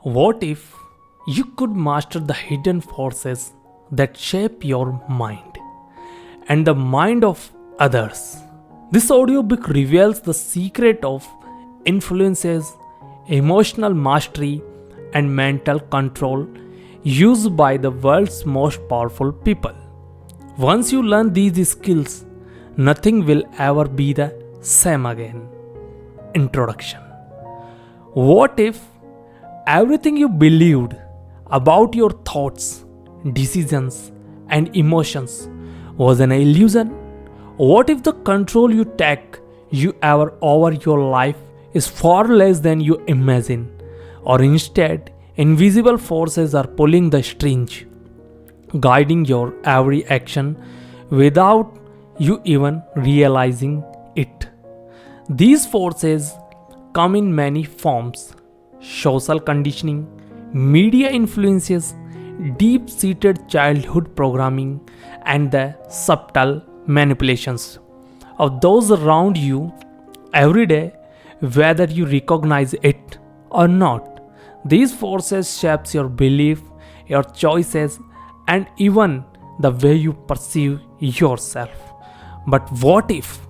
What if you could master the hidden forces that shape your mind and the mind of others? This audiobook reveals the secret of influences, emotional mastery, and mental control used by the world's most powerful people. Once you learn these skills, nothing will ever be the same again. Introduction. What if everything you believed about your thoughts, decisions, and emotions was an illusion? What if the control you take you ever over your life is far less than you imagine, or instead invisible forces are pulling the strings, guiding your every action without you even realizing it? These forces come in many forms: social conditioning, media influences, deep-seated childhood programming, and the subtle manipulations of those around you every day, whether you recognize it or not. These forces shapes your belief, your choices, and even the way you perceive yourself. But what if,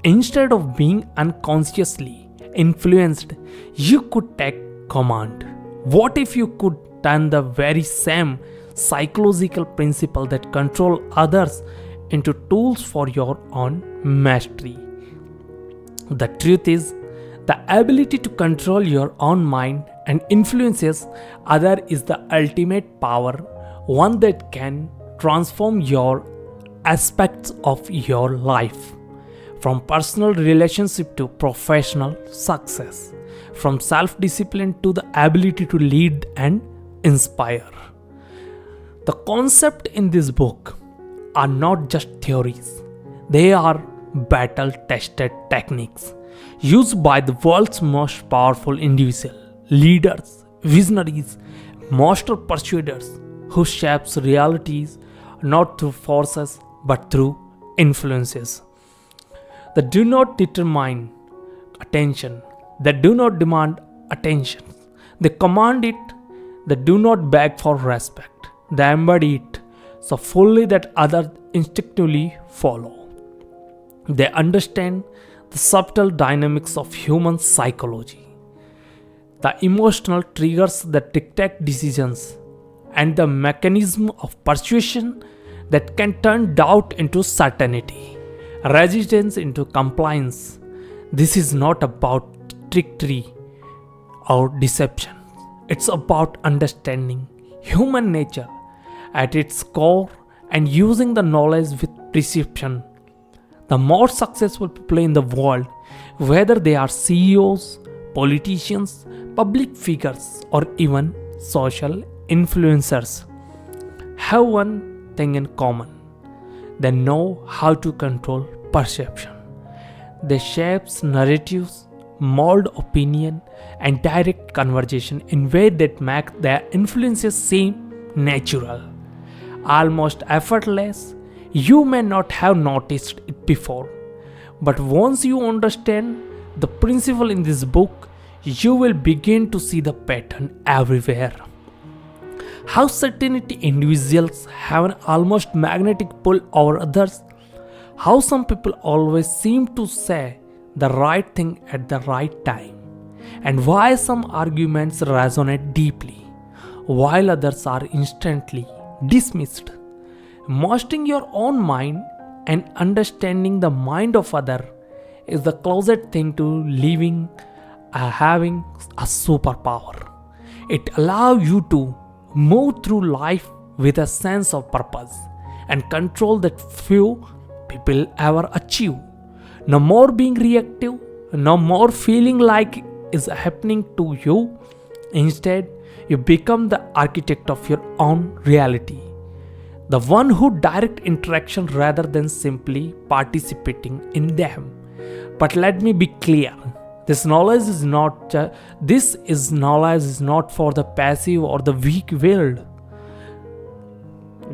instead of being unconsciously influenced, you could take command? What if you could turn the very same psychological principle that control others into tools for your own mastery? The truth is, the ability to control your own mind and influences others is the ultimate power, one that can transform your aspects of your life, from personal relationship to professional success, from self-discipline to the ability to lead and inspire. The concepts in this book are not just theories, they are battle-tested techniques used by the world's most powerful individuals, leaders, visionaries, master persuaders who shapes realities not through forces but through influences. They do not determine attention, they do not demand attention, they command it, they do not beg for respect, they embody it so fully that others instinctively follow. They understand the subtle dynamics of human psychology, the emotional triggers that dictate decisions, and the mechanism of persuasion that can turn doubt into certainty, resistance into compliance. This is not about trickery or deception. It's about understanding human nature at its core and using the knowledge with precision. The more successful people in the world, whether they are CEOs, politicians, public figures, or even social influencers, have one thing in common: they know how to control perception. They shape narratives, mold opinion, and direct conversation in ways that make their influences seem natural, almost effortless. You may not have noticed it before, but once you understand the principle in this book, you will begin to see the pattern everywhere. How certain individuals have an almost magnetic pull over others. How some people always seem to say the right thing at the right time. And why some arguments resonate deeply, while others are instantly dismissed. Mastering your own mind and understanding the mind of others is the closest thing to having a superpower. It allows you to move through life with a sense of purpose and control that few people ever achieve. No more being reactive, no more feeling like is happening to you. Instead, you become the architect of your own reality, the one who directs interaction rather than simply participating in them. But let me be clear. This knowledge is not for the passive or the weak-willed.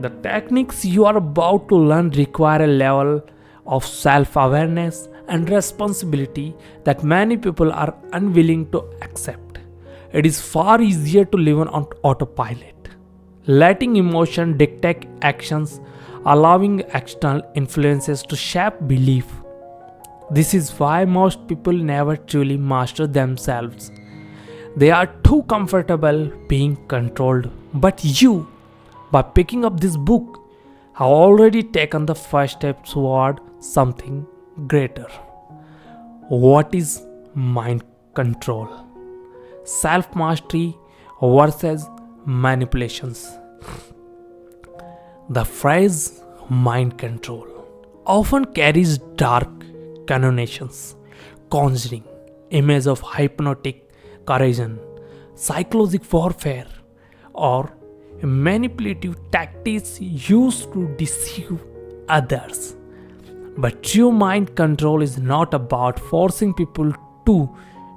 The techniques you are about to learn require a level of self-awareness and responsibility that many people are unwilling to accept. It is far easier to live on autopilot, letting emotion dictate actions, allowing external influences to shape belief. This is why most people never truly master themselves. They are too comfortable being controlled. But you, by picking up this book, have already taken the first step toward something greater. What is mind control? Self-mastery versus manipulations. The phrase mind control often carries dark connotations, conjuring images of hypnotic coercion, psychological warfare, or manipulative tactics used to deceive others. But true mind control is not about forcing people to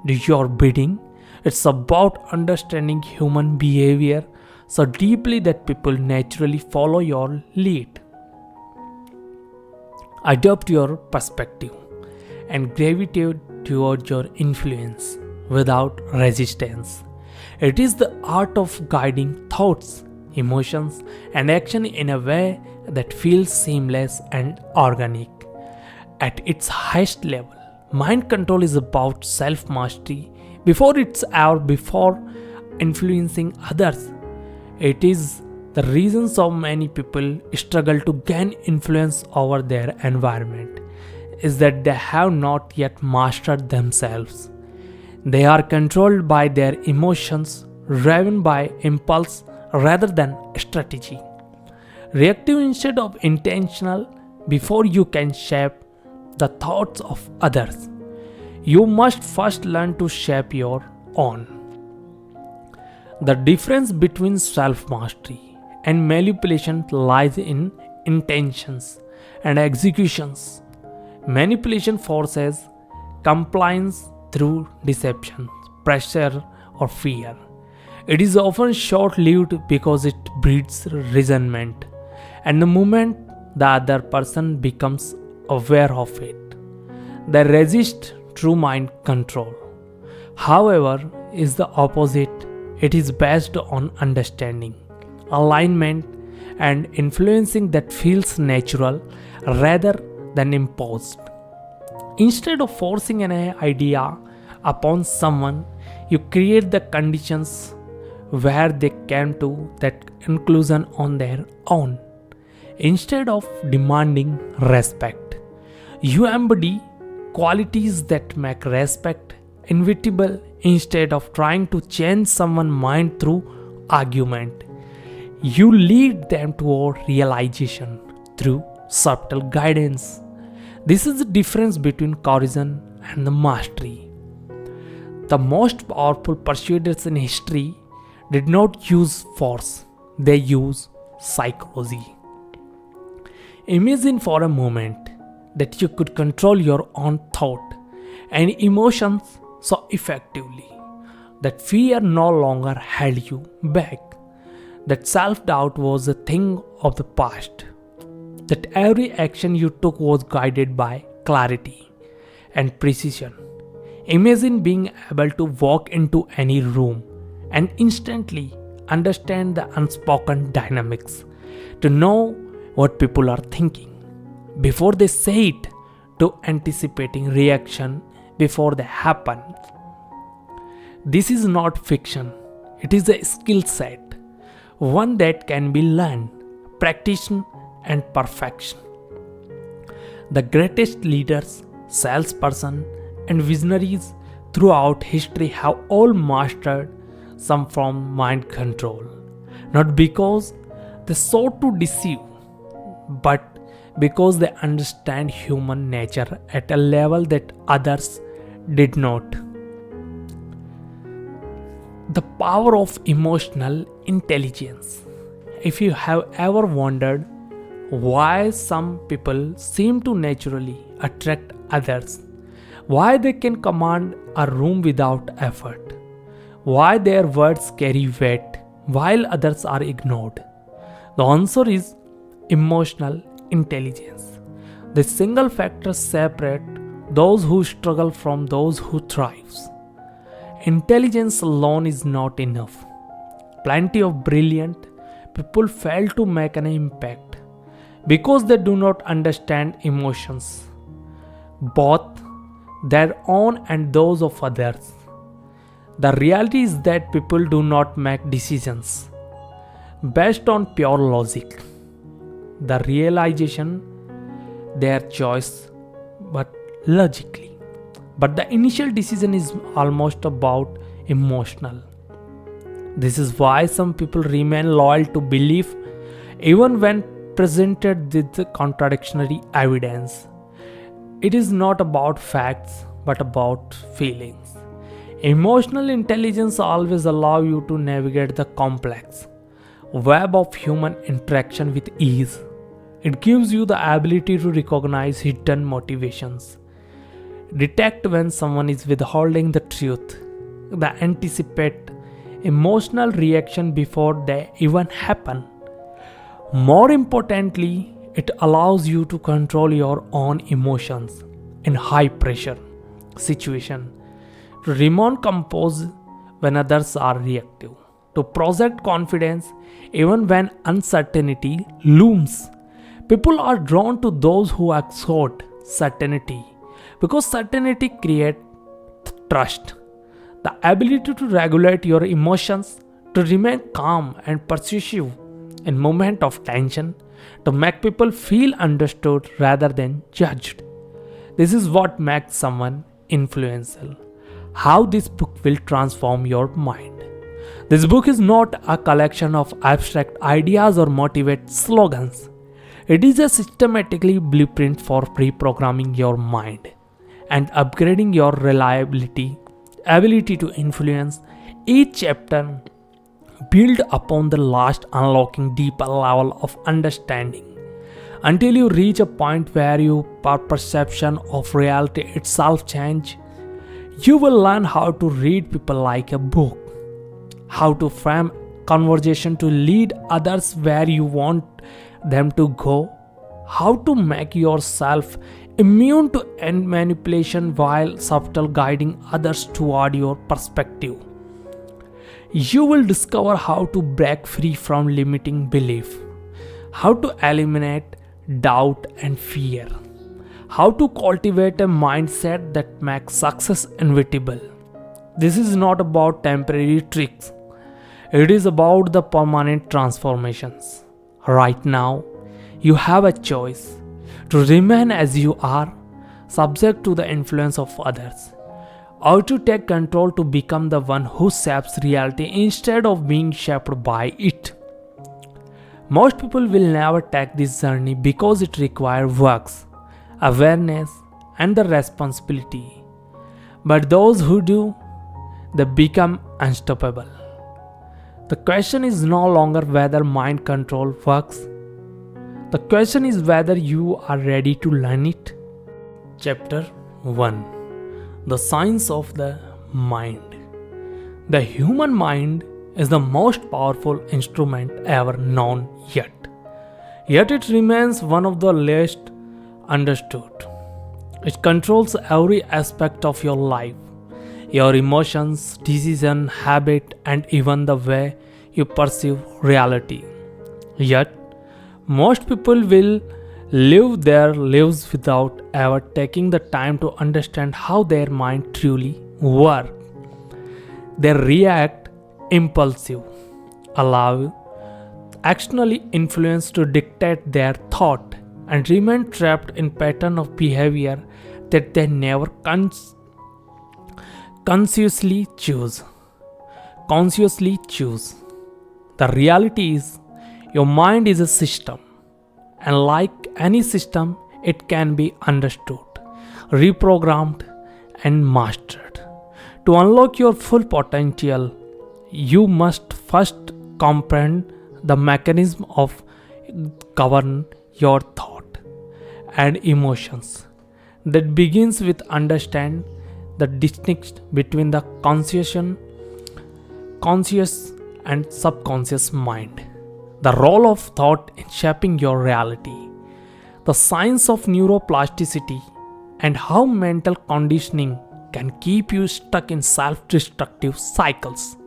do your bidding. It's about understanding human behavior so deeply that people naturally follow your lead, adopt your perspective, and gravitate towards your influence without resistance. It is the art of guiding thoughts, emotions, and action in a way that feels seamless and organic. At its highest level, mind control is about self-mastery before influencing others. It is the reason so many people struggle to gain influence over their environment is that they have not yet mastered themselves. They are controlled by their emotions, driven by impulse rather than strategy. Reactive instead of intentional. Before you can shape the thoughts of others, you must first learn to shape your own. The difference between self-mastery and manipulation lies in intentions and executions. Manipulation forces compliance through deception, pressure, or fear. It is often short-lived because it breeds resentment, and the moment the other person becomes aware of it, they resist. True mind control, however, is the opposite. It is based on understanding, alignment, and influencing that feels natural rather than imposed. Instead of forcing an idea upon someone, you create the conditions where they came to that conclusion on their own. Instead of demanding respect, you embody qualities that make respect inevitable. Instead of trying to change someone's mind through argument, you lead them toward realization through subtle guidance. This is the difference between coercion and the mastery. The most powerful persuaders in history did not use force, they used psychology. Imagine for a moment that you could control your own thought and emotions so effectively that fear no longer held you back, that self-doubt was a thing of the past, that every action you took was guided by clarity and precision. Imagine being able to walk into any room and instantly understand the unspoken dynamics, to know what people are thinking before they say it, to anticipating reaction before they happen. This is not fiction, it is a skill set, one that can be learned, practiced, and perfected. The greatest leaders, salespersons, and visionaries throughout history have all mastered some form of mind control, not because they sought to deceive, but because they understand human nature at a level that others did not. The power of emotional intelligence. If you have ever wondered why some people seem to naturally attract others, why they can command a room without effort, why their words carry weight while others are ignored, the answer is emotional intelligence. The single factor separates those who struggle from those who thrive. intelligence alone is not enough. Plenty of brilliant people fail to make an impact because they do not understand emotions, both their own and those of others. The reality is that people do not make decisions based on pure logic. The realization their choice but logically. But the initial decision is almost about emotional. This is why some people remain loyal to belief even when presented with the contradictory evidence. It is not about facts but about feelings. Emotional intelligence always allows you to navigate the complex web of human interaction with ease. It gives you the ability to recognize hidden motivations, detect when someone is withholding the truth, anticipate emotional reaction before they even happen. More importantly, it allows you to control your own emotions in high pressure situation, to remain composed when others are reactive, to project confidence even when uncertainty looms. People are drawn to those who exhort certainty because certainty creates trust. The ability to regulate your emotions, to remain calm and persuasive in moments of tension, to make people feel understood rather than judged. This is what makes someone influential. How this book will transform your mind. This book is not a collection of abstract ideas or motivate slogans. It is a systematically blueprint for reprogramming your mind and upgrading your ability to influence. Each chapter build upon the last, unlocking deeper level of understanding until you reach a point where your perception of reality itself change. You will learn how to read people like a book, how to frame conversation to lead others where you want them to go, how to make yourself immune to end manipulation while subtle guiding others toward your perspective. You will discover how to break free from limiting belief, how to eliminate doubt and fear, how to cultivate a mindset that makes success inevitable. This is not about temporary tricks. It is about the permanent transformations. Right now, you have a choice to remain as you are, subject to the influence of others, or to take control to become the one who shapes reality instead of being shaped by it. Most people will never take this journey because it requires works, awareness, and the responsibility. But those who do, they become unstoppable. The question is no longer whether mind control works. The question is whether you are ready to learn it. Chapter 1. The Science of the Mind. The human mind is the most powerful instrument ever known yet. Yet it remains one of the least understood. It controls every aspect of your life, your emotions, decision, habit, and even the way you perceive reality. Yet, most people will live their lives without ever taking the time to understand how their mind truly works. They react impulsive, allow externally influence to dictate their thought, and remain trapped in pattern of behavior that they never consciously choose. The reality is, your mind is a system, and like any system, it can be understood, reprogrammed, and mastered. To unlock your full potential, you must first comprehend the mechanism of govern your thought and emotions. That begins with understand the distinction between the conscious and subconscious mind, the role of thought in shaping your reality, the science of neuroplasticity, and how mental conditioning can keep you stuck in self-destructive cycles.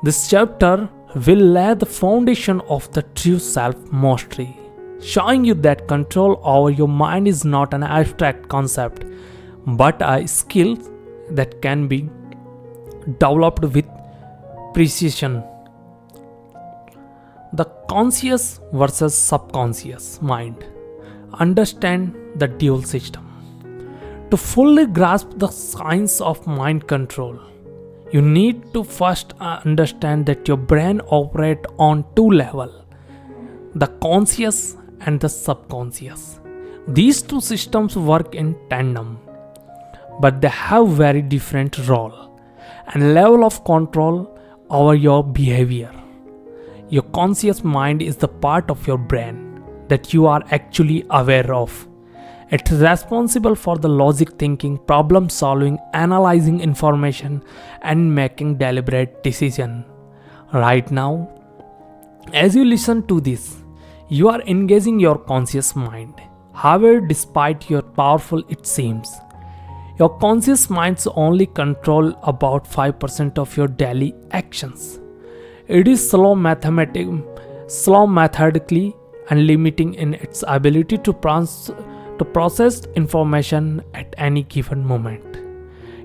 This chapter will lay the foundation of the true self-mastery, showing you that control over your mind is not an abstract concept, but a skill that can be developed with precision. The conscious versus subconscious mind. Understand the dual system. To fully grasp the science of mind control, you need to first understand that your brain operates on two levels, the conscious and the subconscious. These two systems work in tandem, but they have very different role and level of control over your behavior. Your conscious mind is the part of your brain that you are actually aware of. It's responsible for the logic thinking, problem solving, analyzing information, and making deliberate decisions. Right now, as you listen to this, you are engaging your conscious mind. However, despite how powerful it seems, your conscious minds only control about 5% of your daily actions. It is slow methodically and limiting in its ability to process information at any given moment.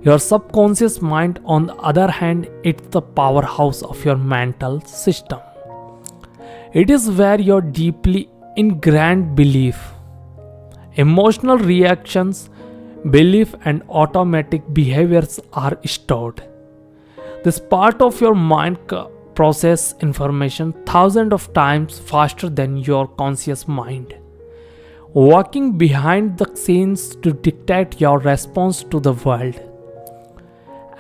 Your subconscious mind, on the other hand, is the powerhouse of your mental system. It is where your deeply ingrained belief, emotional reactions, belief and automatic behaviors are stored. This part of your mind process information thousands of times faster than your conscious mind, working behind the scenes to dictate your response to the world.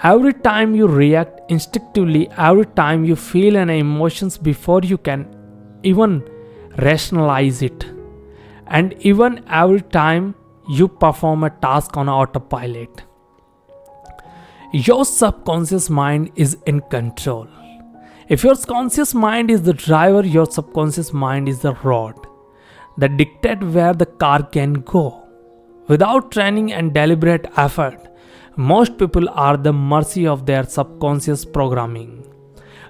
Every time you react instinctively, every time you feel an emotion before you can even rationalize it, and even every time you perform a task on autopilot, your subconscious mind is in control. If your conscious mind is the driver, your subconscious mind is the road that dictates where the car can go. Without training and deliberate effort, most people are at the mercy of their subconscious programming,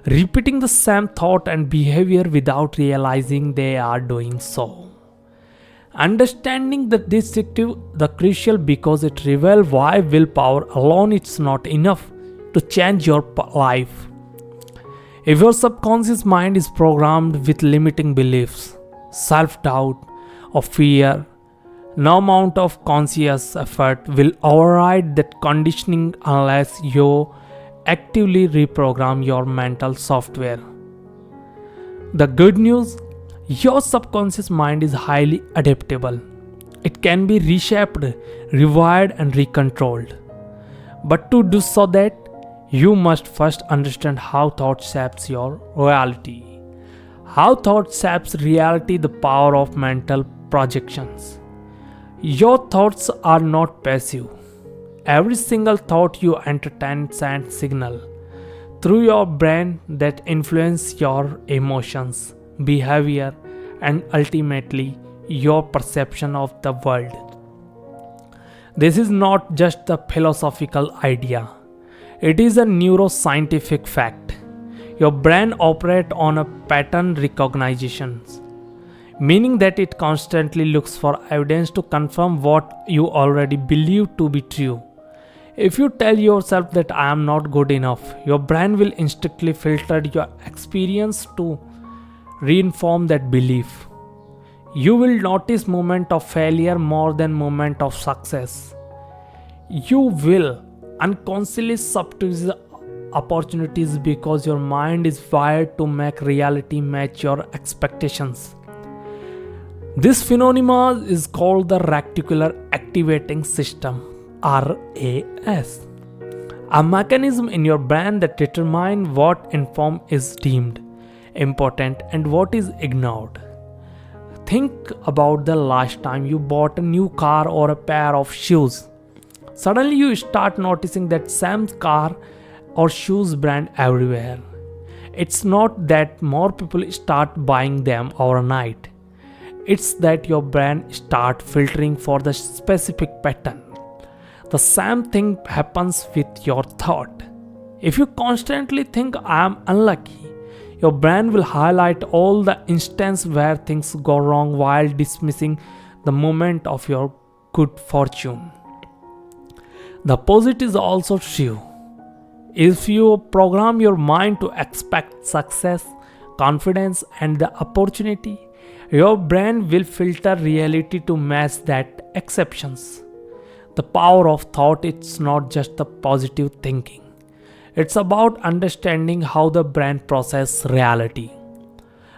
repeating the same thought and behavior without realizing they are doing so. Understanding the distinctive, the crucial, because it reveals why willpower alone is not enough to change your life. If your subconscious mind is programmed with limiting beliefs, self-doubt, or fear, no amount of conscious effort will override that conditioning unless you actively reprogram your mental software. The good news: your subconscious mind is highly adaptable. It can be reshaped, rewired, and recontrolled. But to do so that, you must first understand how thought shapes your reality. How thought shapes reality, the power of mental projections. Your thoughts are not passive. Every single thought you entertain sends signal through your brain that influence your emotions, behavior, and ultimately your perception of the world. This is not just a philosophical idea. It is a neuroscientific fact. Your brain operates on a pattern recognition, meaning that it constantly looks for evidence to confirm what you already believe to be true. If you tell yourself that I am not good enough, your brain will instinctively filter your experience to reinforce that belief. You will notice moments of failure more than moments of success. You will unconsciously substitute opportunities because your mind is wired to make reality match your expectations. This phenomenon is called the reticular activating system, RAS, a mechanism in your brain that determines what information is deemed important and what is ignored. Think about the last time you bought a new car or a pair of shoes. Suddenly you start noticing that same car or shoes brand everywhere. It's not that more people start buying them overnight. It's that your brain starts filtering for the specific pattern. The same thing happens with your thought. If you constantly think I am unlucky, your brain will highlight all the instances where things go wrong while dismissing the moment of your good fortune. The opposite is also true. If you program your mind to expect success, confidence, and the opportunity, your brain will filter reality to match that exceptions. The power of thought is not just the positive thinking. It's about understanding how the brain processes reality.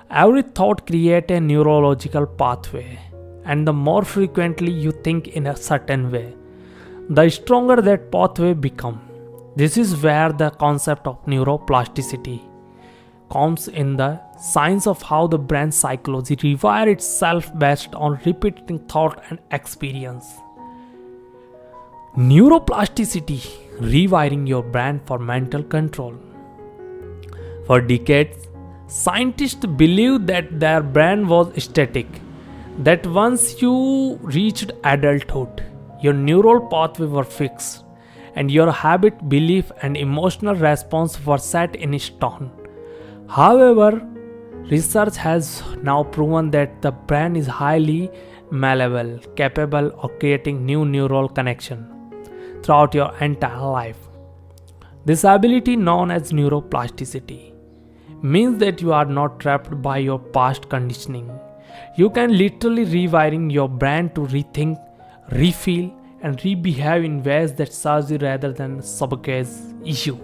Every thought creates a neurological pathway, and the more frequently you think in a certain way, the stronger that pathway becomes. This is where the concept of neuroplasticity comes in, the science of how the brain psychology rewires itself based on repeating thought and experience. Neuroplasticity, rewiring your brain for mental control. For decades, scientists believed that their brain was static, that once you reached adulthood, your neural pathways were fixed, and your habit, belief, and emotional response were set in stone. However, research has now proven that the brain is highly malleable, capable of creating new neural connections throughout your entire life. This ability, known as neuroplasticity, means that you are not trapped by your past conditioning. You can literally rewiring your brain to rethink, refeel, and rebehave in ways that serve you rather than sabotage you.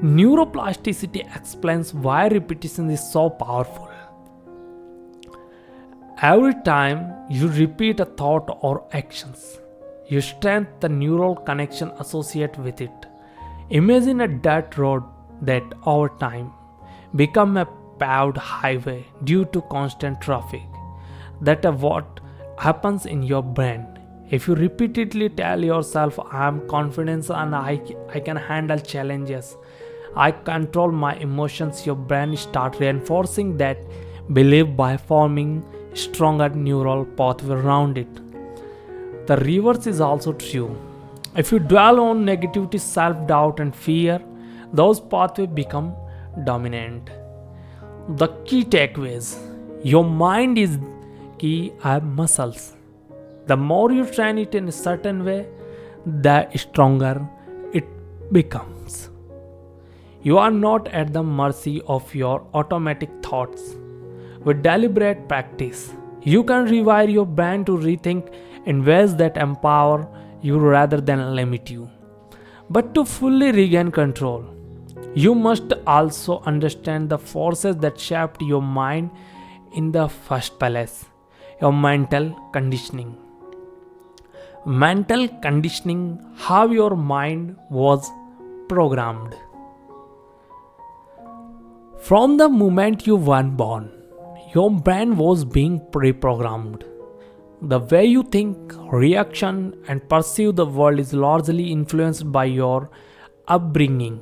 Neuroplasticity explains why repetition is so powerful. Every time you repeat a thought or actions, you strengthen the neural connection associated with it. Imagine a dirt road that over time becomes a paved highway due to constant traffic. That is what happens in your brain. If you repeatedly tell yourself, I am confident and I can handle challenges, I control my emotions, your brain starts reinforcing that belief by forming stronger neural pathway around it. The reverse is also true. If you dwell on negativity, self-doubt, and fear, those pathways become dominant. The key takeaways: your mind is key muscles. The more you train it in a certain way, the stronger it becomes. You are not at the mercy of your automatic thoughts. With deliberate practice, you can rewire your brain to rethink in ways that empower you rather than limit you. But to fully regain control, you must also understand the forces that shaped your mind in the first place. Your mental conditioning. Mental conditioning, how your mind was programmed. From the moment you were born, your brain was being pre-programmed. The way you think, reaction, and perceive the world is largely influenced by your upbringing,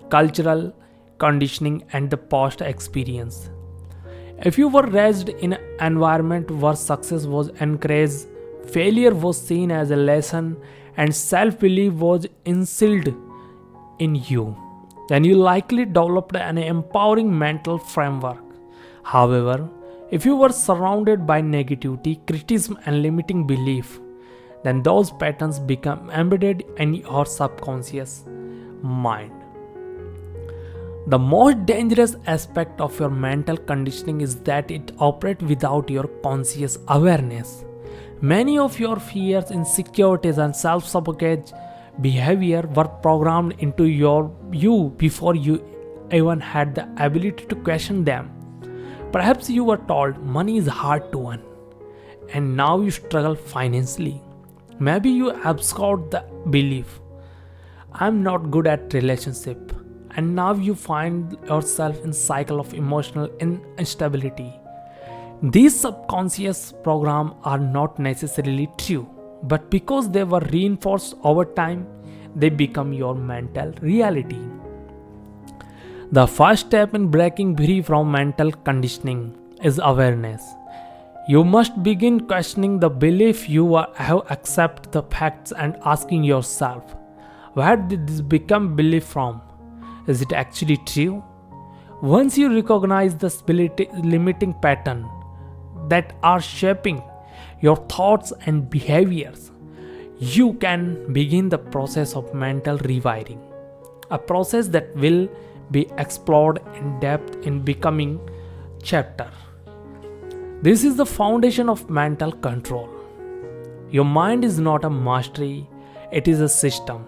cultural conditioning, and the past experience. If you were raised in an environment where success was encouraged, failure was seen as a lesson, and self-belief was instilled in you, then you likely developed an empowering mental framework. However, if you were surrounded by negativity, criticism, and limiting belief, then those patterns become embedded in your subconscious mind. The most dangerous aspect of your mental conditioning is that it operates without your conscious awareness. Many of your fears, insecurities, and self-sabotage behavior were programmed into you before you even had the ability to question them. Perhaps you were told money is hard to earn, and now you struggle financially. Maybe you absorbed the belief, I'm not good at relationship, and now you find yourself in cycle of emotional instability. These subconscious programs are not necessarily true, but because they were reinforced over time, they become your mental reality. The first step in breaking free from mental conditioning is awareness. You must begin questioning the belief have accept the facts and asking yourself, where did this become belief from? Is it actually true? Once you recognize the limiting pattern that are shaping your thoughts and behaviors, you can begin the process of mental rewiring, a process that will be explored in depth in becoming chapter. This is the foundation of mental control. Your mind is not a mastery, it is a system.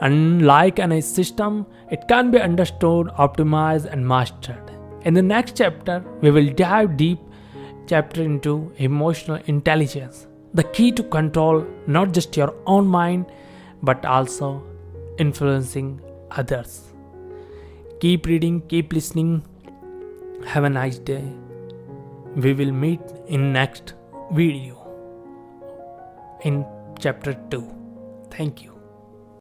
And like any system, it can be understood, optimized, and mastered. In the next chapter, we will dive deep chapter into emotional intelligence, the key to control not just your own mind, but also influencing others. Keep reading, keep listening. Have a nice day. We will meet in next video in chapter 2. Thank you.